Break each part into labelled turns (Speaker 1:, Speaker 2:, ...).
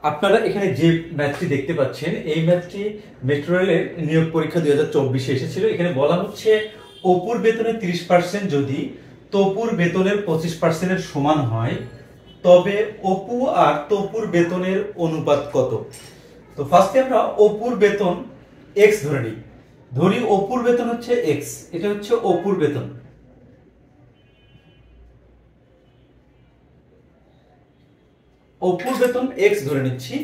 Speaker 1: আপনারা এখানে যে ম্যাথটি দেখতে পাচ্ছেন এই ম্যাথটি মেট্রো রেলের নিয়োগ পরীক্ষা 2024 এসেছিল। এখানে বলা হচ্ছে অপুর বেতনের 30% যদি তপুর বেতনের 25% এর সমান হয় তবে অপু আর তপুর বেতনের অনুপাত কত। তো ফার্স্টে আমরা অপুর বেতন x ধরি অপুর বেতন হচ্ছে x, এটা হচ্ছে অপুর বেতন। অপুর বেতন x ধরে নিচ্ছি।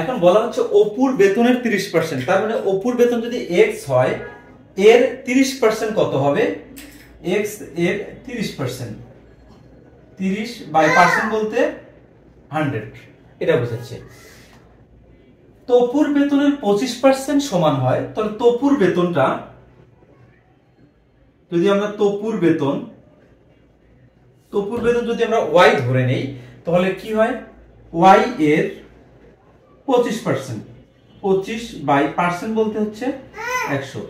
Speaker 1: এখন বলা হচ্ছে অপুর বেতনের 30%, তার মানে অপুর বেতন যদি x হয় এর 30% কত হবে? x এর 30%, 30 বাই পার্সেন্ট বলতে 100, এটা বোঝাচ্ছে। তপুর বেতনের 25% সমান হয়, তাহলে তপুর বেতনটা যদি আমরা তপুর বেতন যদি আমরা y ধরে নেই তাহলে কি হয়? y এর 25%, 25 বাই পার্সেন্ট বলতে হচ্ছে 100।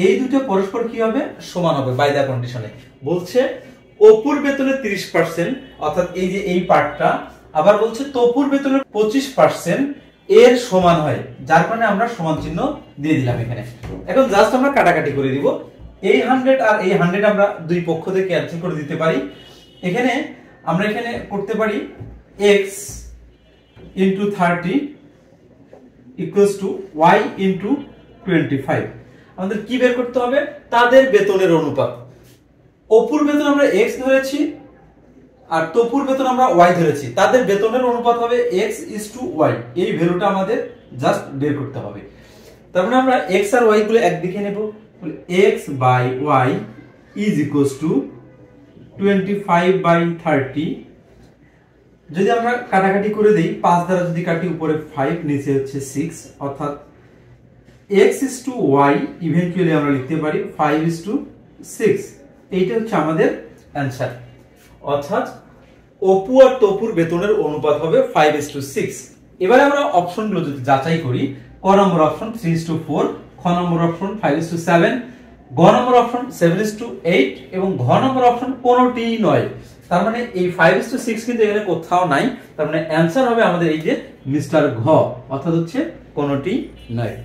Speaker 1: এই দুটো পরস্পর কি হবে? সমান হবে বাই দা কন্ডিশনে। বলছে অপুর বেতনের 30% অর্থাৎ এই যে এই পার্টটা, আবার বলছে তপুর বেতনের 25% এর সমান হয়, যার কারণে আমরা সমান চিহ্ন দিয়ে দিলাম এখানে। এখন জাস্ট আমরা কাটাকাটি করে দিব। এই 100 আর এই 100 আমরা দুই পক্ষ থেকে ক্যান্সেল করে দিতে পারি। এখানে আমরা এখানে করতে পারি x into 30 equals to y into 25। আমাদের কি বের করতে হবে? তাদের বেতনের অনুপাত। অপুর বেতন আমরা x ধরেছি আর তপুর বেতন আমরা y ধরেছি, তাদের বেতনের অনুপাত হবে x is to y। এই ভ্যালুটা আমাদের জাস্ট বের করতে হবে। তার মানে আমরা x আর y গুলো একদিকে নেব, x by y is equals to 25 by 30। যদি আমরা কাটাকাটি করে দেই, 5 দ্বারা যদি কাটি উপরে 5 নিচে হচ্ছে 6, অর্থাৎ x is to y eventually আমরা লিখতে পারি 5 is to 6। এইটা হচ্ছে আমাদের অ্যানসার। অর্থাৎ অপু আর তপুর বেতনের অনুপাত হবে 5 is to 6। এবারে আমরা অপশনগুলো যদি যাচাই করি, ক নম্বর অপশন 3 is to 4, খ নম্বর অপশন 5 is to 7, গ নম্বর অপশন 7 is to 8 এবং ঘ নম্বর অপশন কোনোটিই নয়। তার মানে এই 5 is to 6 কিন্তু এখানে কোথাও নাই। তার মানে অ্যানসার হবে আমাদের এই যে মিস্টার ঘ, অর্থাৎ হচ্ছে কোনোটি নয়।